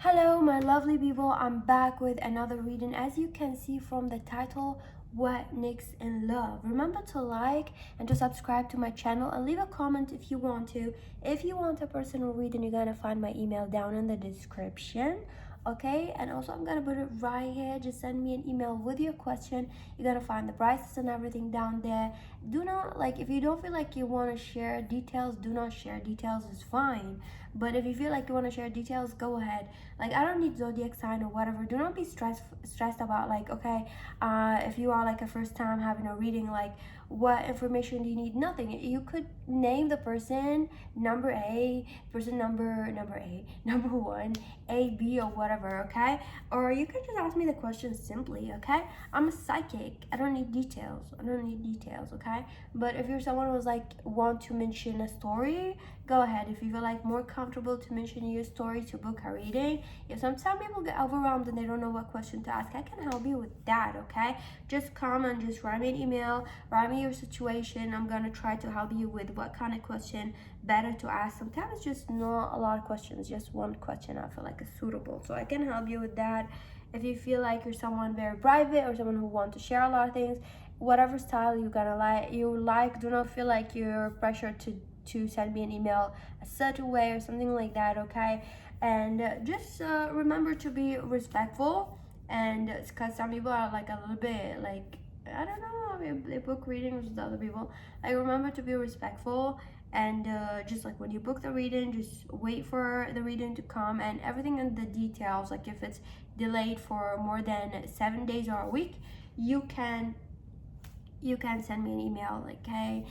Hello, my lovely people. I'm back with another reading. As you can see from the title, What Next in Love. Remember to like and to subscribe to my channel and leave a comment if you want to. If you want a personal reading, you're gonna find my email down in the description. Okay, and also I'm gonna put it right here. Just send me an email with your question. You're gonna find the prices and everything down there. Do not, like, if you don't feel like you want to share details, do not share details. It's fine, but if you feel like you want to share details, go ahead. Like, I don't need zodiac sign or whatever. Do not be stressed about, like, okay, if you are like a first time having a reading, like, what information do you need? Nothing. You could name the person number A, person number A, number one, A, B, or whatever. Okay, or you can just ask me the question simply. Okay, I'm a psychic. I don't need details. Okay, but if you're someone who's like want to mention a story, go ahead. If you feel like more comfortable to mention your story to book a reading, if some people get overwhelmed and they don't know what question to ask, I can help you with that. Okay, just come and just write me an email, write me your situation. I'm gonna try to help you with what kind of question better to ask. Sometimes just not a lot of questions, just one question I feel like is suitable, so I can help you with that. If you feel like you're someone very private or someone who wants to share a lot of things, whatever style you like, do not feel like you're pressured to send me an email a certain way or something like that. Okay, and just remember to be respectful, and because some people are like a little bit like, I don't know, they book readings with other people. Like, remember to be respectful, and just like when you book the reading, just wait for the reading to come, and everything in the details, like if it's delayed for more than 7 days or a week, you can send me an email like, hey,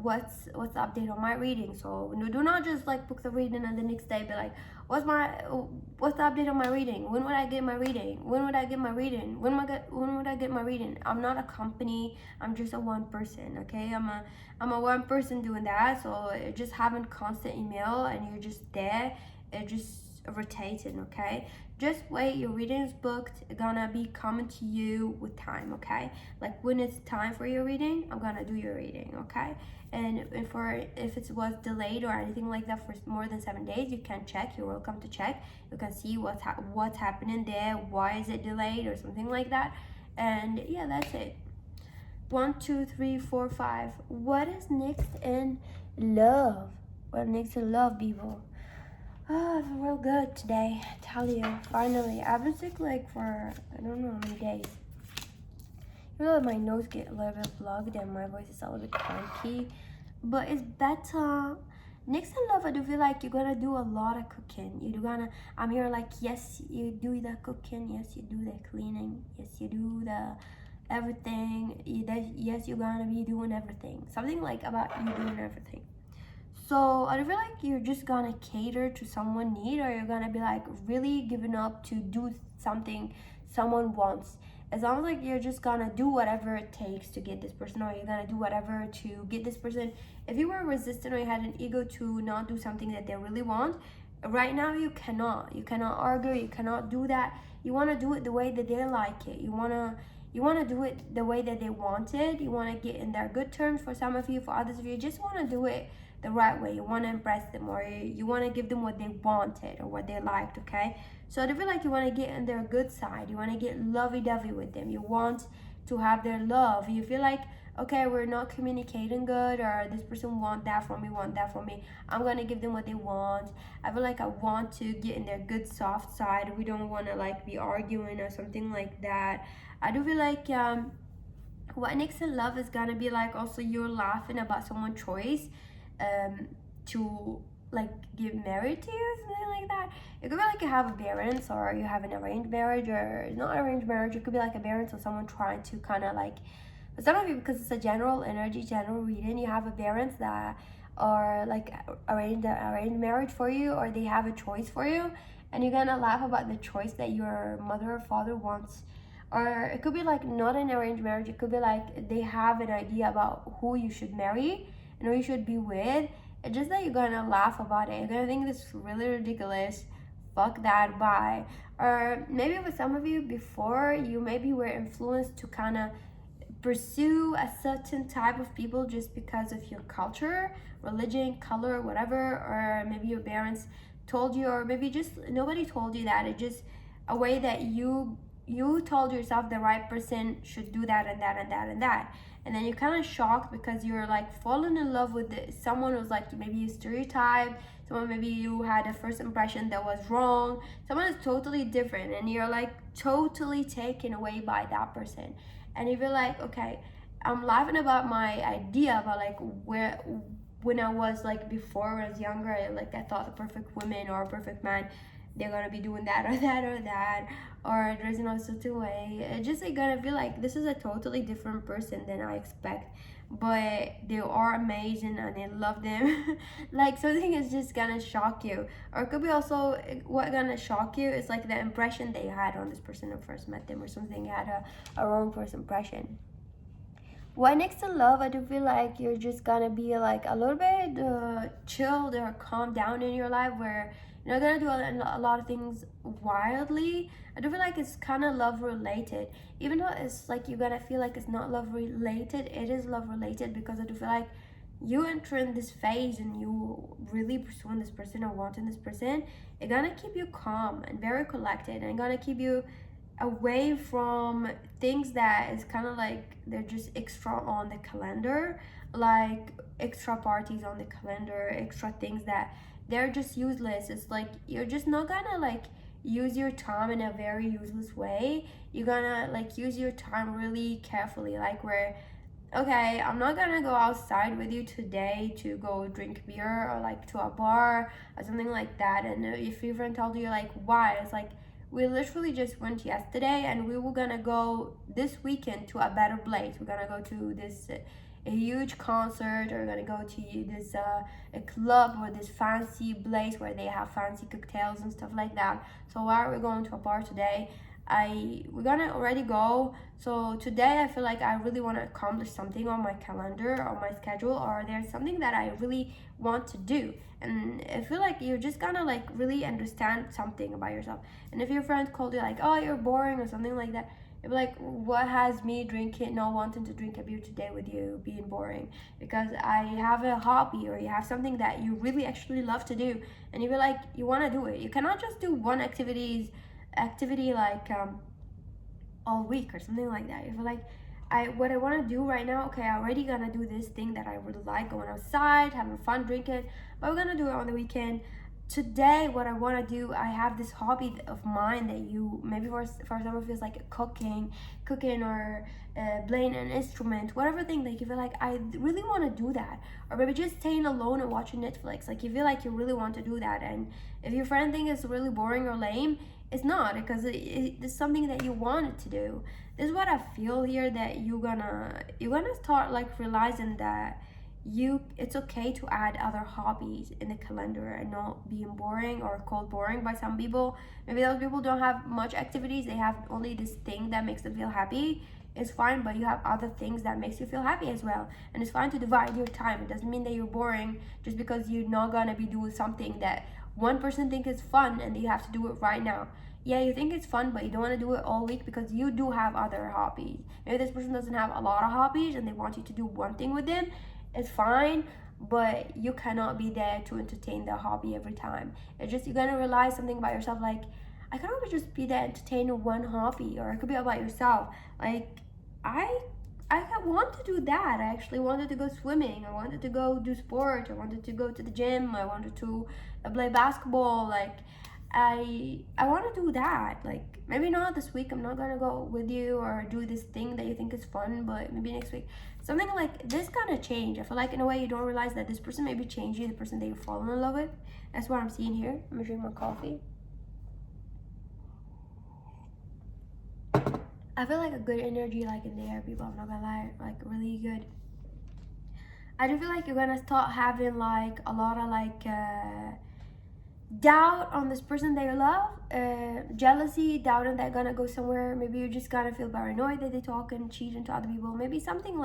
what's the update on my reading? So do not just like book the reading and the next day be like, what's the update on my reading? When would I get my reading? When would I get my reading? When would I get my reading? I'm not a company. I'm just a one person. Okay, I'm a one person doing that. So just having constant email and you're just there, it just rotating. Okay, just wait. Your reading is booked. It's gonna be coming to you with time. Okay, like when it's time for your reading, I'm gonna do your reading. Okay, and if it was delayed or anything like that for more than 7 days, you can check. You're welcome to check. You can see what's happening there, why is it delayed or something like that. And yeah, that's it. 1, 2, 3, 4, 5. What is next in love? What next in love, people? Oh, I feel real good today. I tell you, finally. I've been sick like for I don't know how many days. You know, my nose get a little bit plugged and my voice is a little bit cranky, but it's better. Next in love, I do feel like you're gonna do a lot of cooking. I'm here like, yes, you do the cooking, yes, you do the cleaning, yes, you do the everything. Yes, you're gonna be doing everything. Something like about you doing everything. So I feel like you're just gonna cater to someone need, or you're gonna be like really giving up to do something someone wants. It sounds like you're just gonna do whatever it takes to get this person, or you're gonna do whatever to get this person. If you were resistant or you had an ego to not do something that they really want, right now you cannot argue, you cannot do that. You want to do it the way that they like it. You want to do it the way that they want it. You want to get in their good terms. For some of you, for others of you, just want to do it the right way. You want to impress them, or you want to give them what they wanted or what they liked. Okay, so I feel like you want to get in their good side. You want to get lovey-dovey with them. You want to have their love. You feel like, okay, we're not communicating good, or this person want that from me, I'm gonna give them what they want. I feel like I want to get in their good soft side. We don't want to like be arguing or something like that. I do feel like what next in love is gonna be like, also you're laughing about someone's choice to like get married to you, something like that. It could be like you have a parents, or you have an arranged marriage, or not arranged marriage. It could be like a parents or someone trying to kind of like, for some of you, because it's a general energy, general reading, you have a parents that are like arranged marriage for you, or they have a choice for you, and you're gonna laugh about the choice that your mother or father wants. Or it could be like not an arranged marriage. It could be like they have an idea about who you should marry and who you should be with. It's just that you're gonna laugh about it. You're gonna think this is really ridiculous. Fuck that, bye. Or maybe with some of you before, you maybe were influenced to kind of pursue a certain type of people just because of your culture, religion, color, whatever, or maybe your parents told you, or maybe just nobody told you that. It's just a way that you told yourself the right person should do that and that and that and that. And then you're kind of shocked because you're like falling in love with someone who's like maybe you stereotyped, someone maybe you had a first impression that was wrong, someone is totally different, and you're like totally taken away by that person. And you feel like, okay, I'm laughing about my idea about like where when I was like before I was younger, I thought the perfect woman or a perfect man, they're gonna be doing that or that or that, or there's no certain way. It's just like gonna feel like this is a totally different person than I expect, but they are amazing and I love them. Like something is just gonna shock you, or it could be also what gonna shock you is like the impression they had on this person when first met them, or something had a wrong first impression. When next to love, I do feel like you're just gonna be like a little bit chilled or calm down in your life, where you're not gonna do a lot of things wildly. I do feel like it's kind of love related, even though it's like you're gonna feel like it's not love related. It is love related, because I do feel like you enter in this phase and you really pursuing this person or wanting this person. It's gonna keep you calm and very collected, and gonna keep you away from things that is kind of like they're just extra on the calendar, like extra parties on the calendar, extra things that they're just useless. It's like you're just not gonna like use your time in a very useless way. You're gonna like use your time really carefully, like where, okay, I'm not gonna go outside with you today to go drink beer or like to a bar or something like that. And if your friend told you like why, it's like we literally just went yesterday and we were gonna go this weekend to a better place. We're gonna go to this a huge concert, or we're gonna go to this a club or this fancy place where they have fancy cocktails and stuff like that. So why are we going to a bar today? We're gonna already go. So today I feel like I really want to accomplish something on my calendar or my schedule, or there's something that I really want to do. And I feel like you're just gonna like really understand something about yourself. And if your friend called you like, oh, you're boring or something like that, you'd be like, what has me drinking, not wanting to drink a beer today with you being boring? Because I have a hobby, or you have something that you really actually love to do, and you feel like you want to do it. You cannot just do one activity like all week or something like that. You feel like what I want to do right now, okay, I already gonna do this thing that I really like, going outside, having fun, drinking, but we're gonna do it on the weekend. Today, what I want to do, I have this hobby of mine that you maybe for example feels like cooking or playing an instrument, whatever thing that you feel like I really want to do that, or maybe just staying alone and watching Netflix. Like you feel like you really want to do that, and if your friend thinks it's really boring or lame, it's not, because it's something that you wanted to do. This is what I feel here, that you're gonna start like realizing that it's okay to add other hobbies in the calendar and not being boring or called boring by some people. Maybe those people don't have much activities, they have only this thing that makes them feel happy. It's fine, but you have other things that makes you feel happy as well, and it's fine to divide your time. It doesn't mean that you're boring just because you're not gonna be doing something that one person thinks is fun and you have to do it right now. Yeah, you think it's fun, but you don't want to do it all week because you do have other hobbies. Maybe this person doesn't have a lot of hobbies and they want you to do one thing with them. It's fine, but you cannot be there to entertain their hobby every time. It's just you're gonna realize something about yourself, like I cannot just be there entertaining one hobby, or it could be about yourself. Like I want to do that. I actually wanted to go swimming. I wanted to go do sport. I wanted to go to the gym. I wanted to play basketball. Like I want to do that. Like maybe not this week. I'm not gonna go with you or do this thing that you think is fun, but maybe next week. Something like this gonna change. I feel like in a way you don't realize that this person may be changing, the person that you're falling in love with. That's what I'm seeing here. I'm gonna drink my coffee. I feel like a good energy like in the air, people. I'm not gonna lie, like really good. I do feel like you're gonna start having like a lot of like doubt on this person that you love, jealousy, doubting they're gonna go somewhere. Maybe you're just gonna feel paranoid that they talk and cheat into other people. Maybe something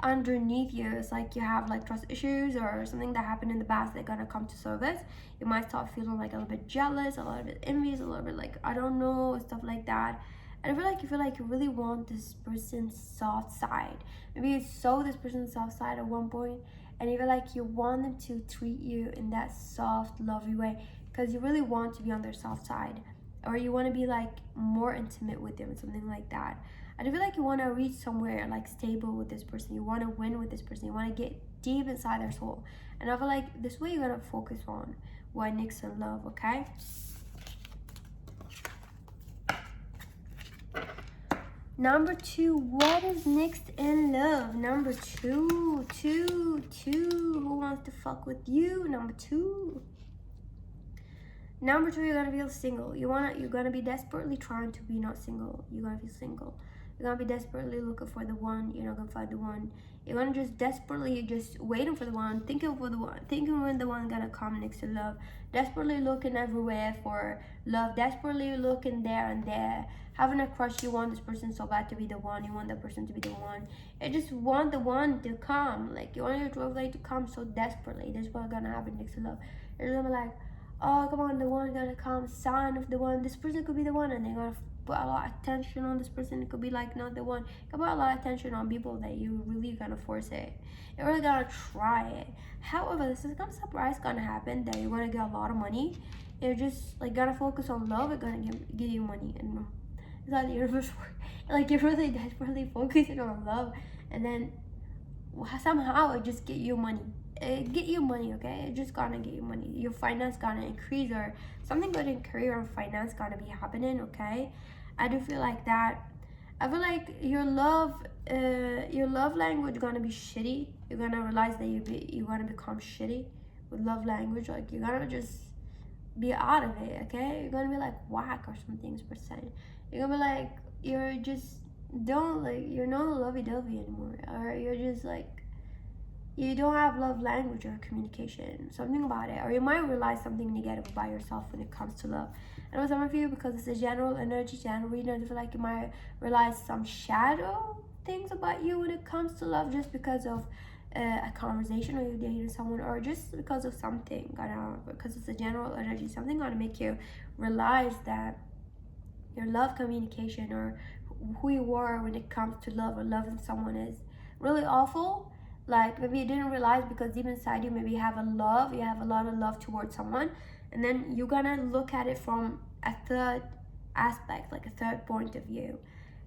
underneath you is like you have like trust issues, or something that happened in the past that's gonna come to surface. You might start feeling like a little bit jealous, a little bit envious, a little bit like I don't know, stuff like that. And I feel like you really want this person's soft side. Maybe you saw this person's soft side at one point, and you feel like you want them to treat you in that soft, lovely way because you really want to be on their soft side, or you want to be like more intimate with them, something like that. I feel like you want to reach somewhere like stable with this person. You want to win with this person. You want to get deep inside their soul. And I feel like this way you're gonna focus on what next in love, okay? Number 2, what is next in love? Number 2, who wants to fuck with you? Number 2. Number 2, you're gonna be single. You're gonna be desperately trying to be not single. You're gonna be single. You're gonna be desperately looking for the one. You're not gonna find the one. You're gonna just desperately just waiting for the one, thinking when the one gonna come next to love. Desperately looking everywhere for love. Desperately looking there and there. Having a crush, you want this person so bad to be the one. You want that person to be the one. You just want the one to come. Like you want your true love to come so desperately. That's what's gonna happen next to love. You're gonna be like, oh come on, the one's gonna come, sign of the one. This person could be the one, and they're gonna put a lot of attention on this person. It could be like not the one. You can put a lot of attention on people that you really gonna force it. You're really gonna try it. However, this is gonna surprise gonna happen that you're gonna get a lot of money. You're just like gonna focus on love. It's gonna give you money, and it's not the universe work. Like you're really desperately focusing on love, and then somehow it just get you money. Get you money, okay? It's just gonna get you money. Your finance gonna increase, or something good in career or finance gonna be happening, okay? I do feel like that. I feel like your love language gonna be shitty. You're gonna realize that you're gonna become shitty with love language. Like you're gonna just be out of it, okay? You're gonna be like whack or something percent. You're gonna be like you're not lovey-dovey anymore, or you're just like you don't have love language or communication, something about it, or you might realize something negative about yourself when it comes to love. And with some of you, because it's a general energy, general reading, I feel like you might realize some shadow things about you when it comes to love, just because of a conversation, or you dating someone, or just because of something. Because it's a general energy, something gonna make you realize that your love communication or who you are when it comes to love or loving someone is really awful. Like maybe you didn't realize, because deep inside you maybe you have a lot of love towards someone, and then you're gonna look at it from a third aspect, like a third point of view.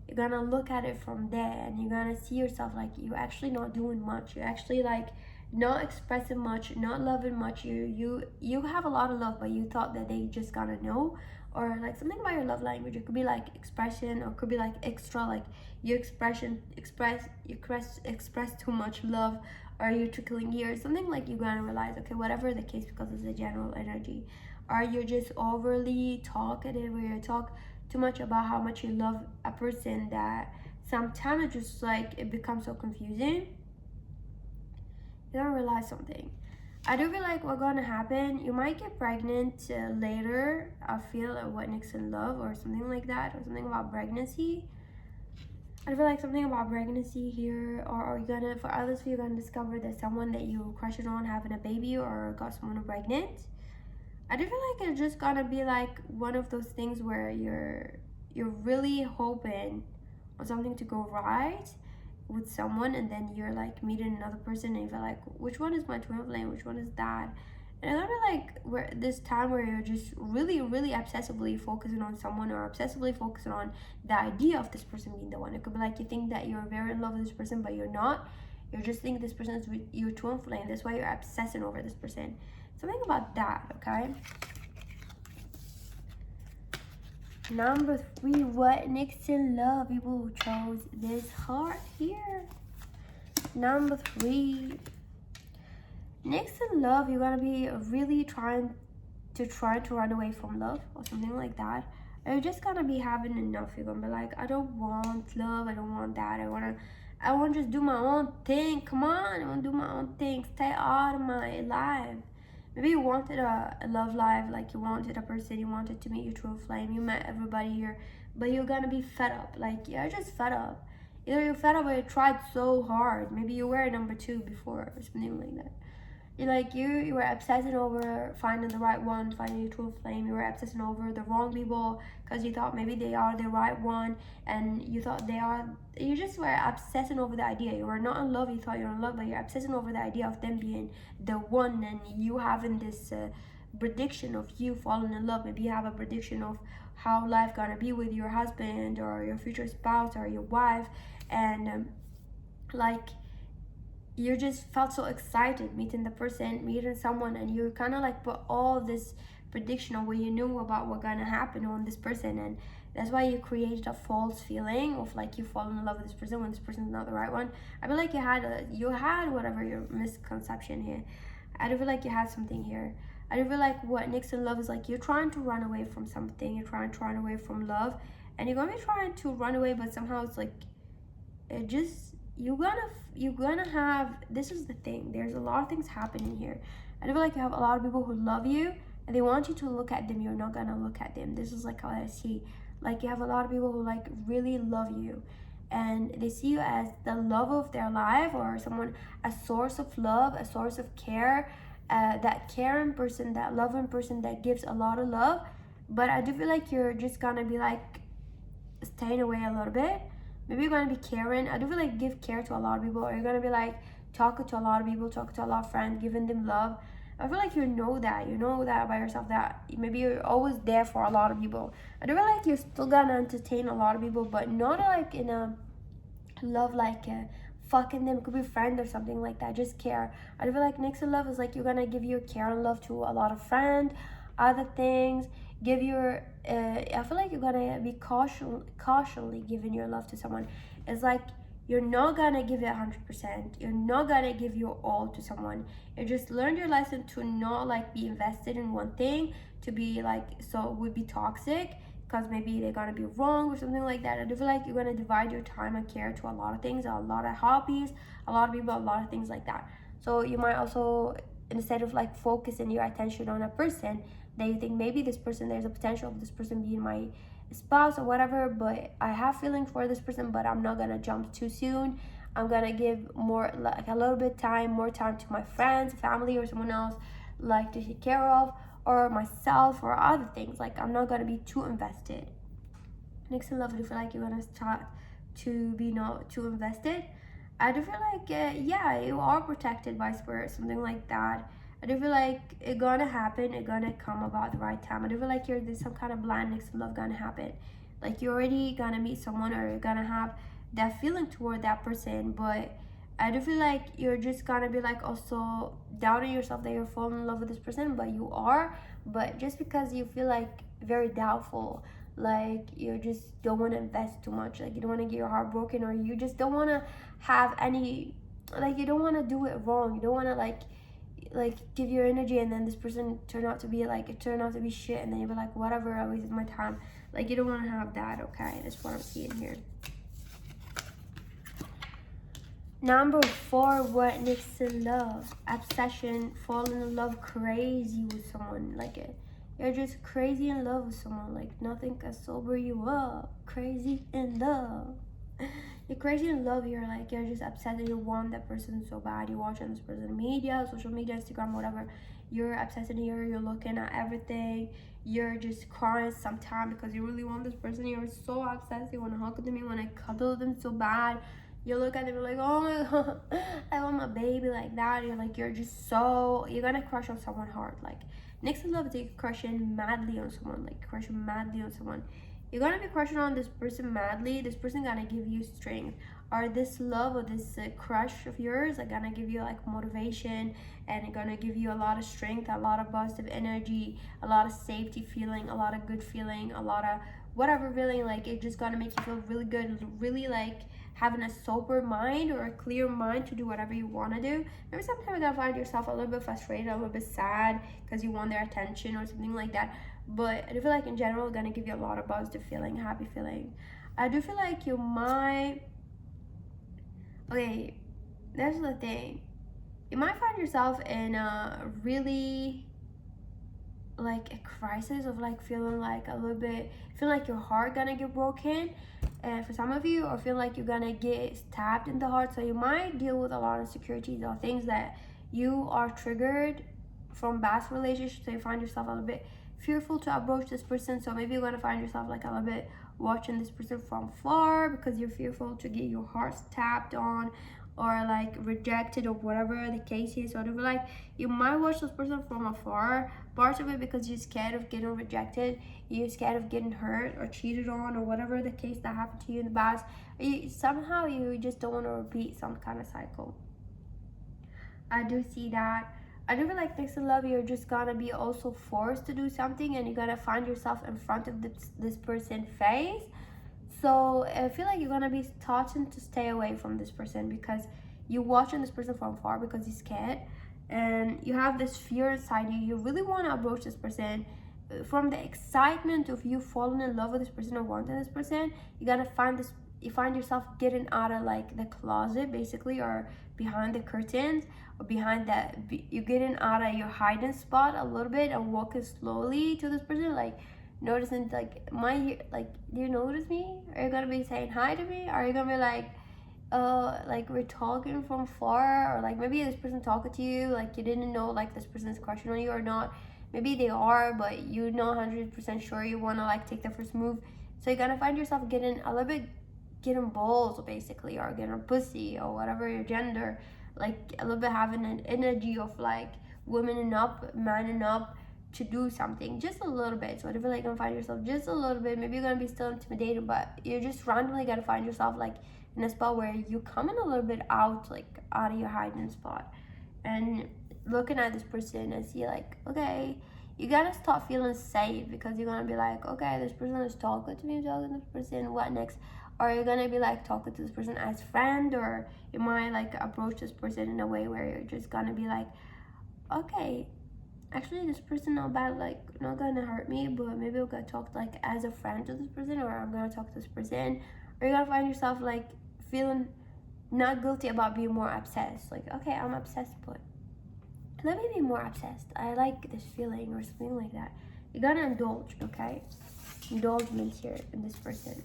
You're gonna look at it from there, and you're gonna see yourself like you're actually not doing much. You're actually like not expressing much, not loving much. You have a lot of love, but you thought that they just gonna know, or like something about your love language. It could be like expression, or it could be like extra, like you express too much love, or you're trickling here, something like you're gonna realize, okay, whatever the case, because it's a general energy. Or you're just overly talkative, or you talk too much about how much you love a person that sometimes it's just like it becomes so confusing. You don't realize something. I do feel like what's gonna happen, you might get pregnant later. I feel what next in love, or something like that, or something about pregnancy. I feel like something about pregnancy here, or you're gonna, for others, you're gonna discover that someone that you crushing on having a baby, or got someone pregnant. I do feel like it's just gonna be like one of those things where you're really hoping on something to go right with someone, and then you're like meeting another person, and you feel like, which one is my twin flame, which one is that? And I feel like where this time where you're just really obsessively focusing on someone, or obsessively focusing on the idea of this person being the one. It could be like you think that you're very in love with this person, but you're not. You just think this person is your twin flame. That's why you're obsessing over this person. Something about that, okay? Number 3, what next in love? People who chose this heart here. Number 3, next in love, you're gonna be really trying to run away from love, or something like that. And you're just gonna be having enough. You're gonna be like, I don't want love, I don't want that. I want to just do my own thing. Come on, I want to do my own thing. Stay out of my life. Maybe you wanted a love life, like you wanted a person, you wanted to meet your true flame, you met everybody here, but you're gonna be fed up. Like you're just fed up. Either you're fed up, or you tried so hard. Maybe you were number 2 before, or something like that. you were obsessing over finding the right one, finding your true flame. You were obsessing over the wrong people because you thought maybe they are the right one, and you thought they are. You just were obsessing over the idea. You were not in love. You thought you were in love, but you're obsessing over the idea of them being the one, and you having this prediction of you falling in love. Maybe you have a prediction of how life gonna be with your husband or your future spouse or your wife, and like you just felt so excited meeting the person, meeting someone, and you kind of like put all this prediction of what you knew about what gonna happen on this person, and that's why you created a false feeling of like you fall in love with this person when this person's not the right one. I feel like you had whatever your misconception here. I do feel like you had something here. I do feel like what Nick's in love is like you're trying to run away from something. You're trying to run away from love, and you're gonna be trying to run away, but somehow it's like it just you're gonna have, this is the thing, there's a lot of things happening here. I feel like you have a lot of people who love you and they want you to look at them. You're not gonna look at them. This is like how I see, like you have a lot of people who like really love you and they see you as the love of their life, or someone, a source of love, a source of care, that caring person, that loving person that gives a lot of love. But I do feel like you're just gonna be like staying away a little bit. Maybe you're gonna be caring. I do feel like give care to a lot of people, or you're gonna be like talking to a lot of people, talking to a lot of friends, giving them love. I feel like you know that about yourself, that maybe you're always there for a lot of people. I do feel like you're still gonna entertain a lot of people, but not like in a love like fucking them. It could be friend or something like that. Just care. I do feel like next in love is like you're gonna give your care and love to a lot of friends, other things. Give your I feel like you're gonna be cautiously giving your love to someone. It's like you're not gonna give it 100%. You're not gonna give your all to someone. You just learned your lesson to not like be invested in one thing, to be like, so it would be toxic because maybe they're gonna be wrong or something like that. I do feel like you're gonna divide your time and care to a lot of things, a lot of hobbies, a lot of people, a lot of things like that. So you might also, instead of like focusing your attention on a person, that you think maybe this person, there's a potential of this person being my spouse or whatever, but I have feelings for this person, but I'm not gonna jump too soon. I'm gonna give more, like a little bit more time to my friends, family, or someone else like to take care of, or myself, or other things. Like I'm not gonna be too invested. Next in love, I do feel like you're gonna start to be not too invested. I do feel like yeah, you are protected by spirit, something like that. I do feel like it's gonna happen, it's gonna come about the right time. I do feel like there's some kind of blindness in love gonna happen. Like you're already gonna meet someone, or you're gonna have that feeling toward that person, but I do feel like you're just gonna be like also doubting yourself that you're falling in love with this person, but you are. But just because you feel like very doubtful, like you just don't want to invest too much, like you don't want to get your heart broken, or you just don't want to have any, like you don't want to do it wrong, you don't want to like give your energy and then this person turn out to be like, it turned out to be shit, and then you'll be like, whatever, I wasted my time. Like you don't want to have that. Okay, that's what I'm seeing here. Number 4, what next to love? Obsession, falling in love crazy with someone. Like you're just crazy in love with someone. Like nothing can sober you up. Crazy in love. You're crazy in love. You're just upset that you want that person so bad. You're watching this person media, social media, Instagram, whatever. You're obsessed in here. You're looking at everything. You're just crying sometimes because you really want this person. You're so obsessed. You want to hug them. You want to cuddle them so bad. You look at them, you're like, oh my god, I want my baby, like that. You're just so, you're gonna crush on someone hard. Like next in love is like crushing madly on someone, like crushing madly on someone. You're gonna be crushing on this person madly. This person gonna give you strength, or this love or this crush of yours are gonna give you like motivation, and it's gonna give you a lot of strength, a lot of positive energy, a lot of safety feeling, a lot of good feeling, a lot of whatever feeling. Like it's just gonna make you feel really good, really like having a sober mind or a clear mind to do whatever you want to do. Maybe sometimes you're gonna find yourself a little bit frustrated, a little bit sad because you want their attention or something like that. But I do feel like in general, it's gonna give you a lot of positive feeling, happy feeling. I do feel like you might, okay, that's the thing. You might find yourself in a really like a crisis of like feeling like a little bit, feeling like your heart gonna get broken, and for some of you, or feel like you're gonna get stabbed in the heart. So you might deal with a lot of insecurities or things that you are triggered from past relationships, so you find yourself a little bit fearful to approach this person. So maybe you're gonna find yourself like a little bit watching this person from far because you're fearful to get your heart tapped on or like rejected or whatever the case is. Whatever, like you might watch this person from afar, part of it because you're scared of getting rejected, you're scared of getting hurt or cheated on or whatever the case that happened to you in the past. Somehow you just don't want to repeat some kind of cycle. I do see that. I do feel like next in love, you're just gonna be also forced to do something, and you're gonna find yourself in front of this person's face. So I feel like you're gonna be taught to stay away from this person because you're watching this person from far because you're scared, and you have this fear inside you. You really want to approach this person from the excitement of you falling in love with this person or wanting this person. You gotta find this. You find yourself getting out of like the closet basically, or behind the curtains, or behind that you're getting out of your hiding spot a little bit and walking slowly to this person, like noticing like do you notice me? Are you gonna be saying hi to me? Are you gonna be like we're talking from far, or like maybe this person talking to you like you didn't know like this person's crushing on you or not. Maybe they are, but you're not 100% sure you want to like take the first move. So you're gonna find yourself getting a little bit getting balls basically, or getting pussy or whatever your gender, like a little bit having an energy of like womaning up, manning up to do something just a little bit. So whatever, like gonna find yourself just a little bit, maybe you're gonna be still intimidated, but you're just randomly gonna find yourself like in a spot where you coming a little bit out, like out of your hiding spot, and looking at this person and see like, okay, you gotta start feeling safe, because you're gonna be like, okay, this person is talking to me, talking to this person, what next? Or you're gonna be like talking to this person as friend, or you might like approach this person in a way where you're just gonna be like, okay, actually this person not bad, like not gonna hurt me, but maybe I'm gonna talk like as a friend to this person, or I'm gonna talk to this person. Or you're gonna find yourself like feeling not guilty about being more obsessed, like, okay, I'm obsessed, but let me be more obsessed, I like this feeling or something like that. You're gonna indulge, okay? Indulgement here in this person.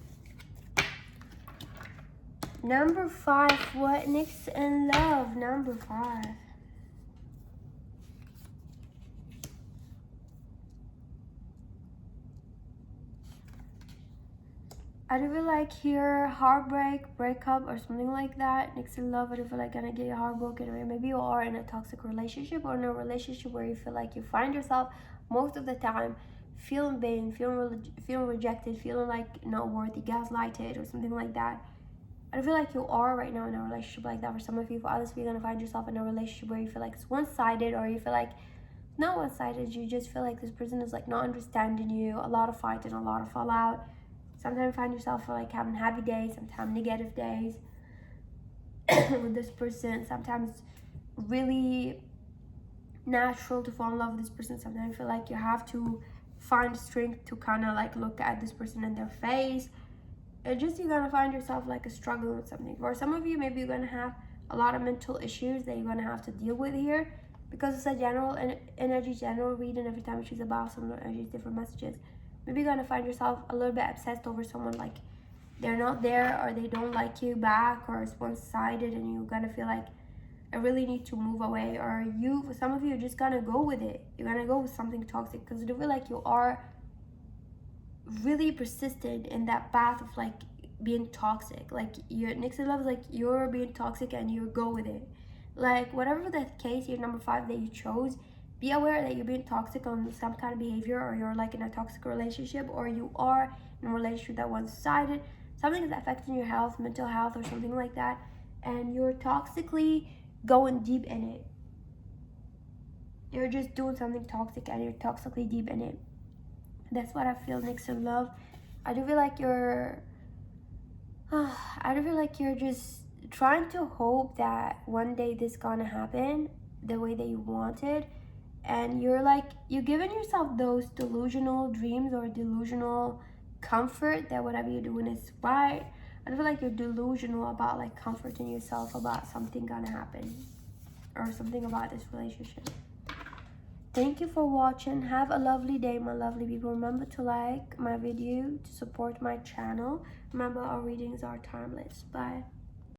Number 5, what next in love? Number 5. I do feel like here, heartbreak, breakup, or something like that. Next in love, I do feel like gonna get heartbroken, or maybe you are in a toxic relationship, or in a relationship where you feel like you find yourself most of the time feeling pain, feeling rejected, feeling like not worthy, gaslighted, or something like that. I feel like you are right now in a relationship like that for some of you. For others, you're gonna find yourself in a relationship where you feel like it's one-sided, or you feel like not one-sided, you just feel like this person is like not understanding you, a lot of fighting, a lot of fallout. Sometimes you find yourself like having happy days, sometimes negative days with this person. Sometimes really natural to fall in love with this person. Sometimes you feel like you have to find strength to kind of like look at this person in their face. It's just you're gonna find yourself like a struggle with something. For some of you, maybe you're gonna have a lot of mental issues that you're gonna have to deal with here, because it's a general energy, general reading. Every time she's about some energies, different messages. Maybe you're gonna find yourself a little bit obsessed over someone, like they're not there, or they don't like you back, or it's one-sided, and you're gonna feel like I really need to move away. Or for some of you, are just gonna go with it. You're gonna go with something toxic, because you feel like you are really persistent in that path of like being toxic. Like your next in love is like you're being toxic and you go with it. Like whatever the case, your number 5 that you chose, be aware that you're being toxic on some kind of behavior, or you're like in a toxic relationship, or you are in a relationship that one-sided. Something is affecting your health, mental health, or something like that, and you're toxically going deep in it. You're just doing something toxic and you're toxically deep in it. That's what I feel next to love. I do feel like you're just trying to hope that one day this gonna happen the way that you wanted, and you're giving yourself those delusional dreams or delusional comfort that whatever you're doing is right. I feel like you're delusional about like comforting yourself about something gonna happen, or something about this relationship. Thank you for watching. Have a lovely day, my lovely people. Remember to like my video to support my channel. Remember, our readings are timeless. Bye.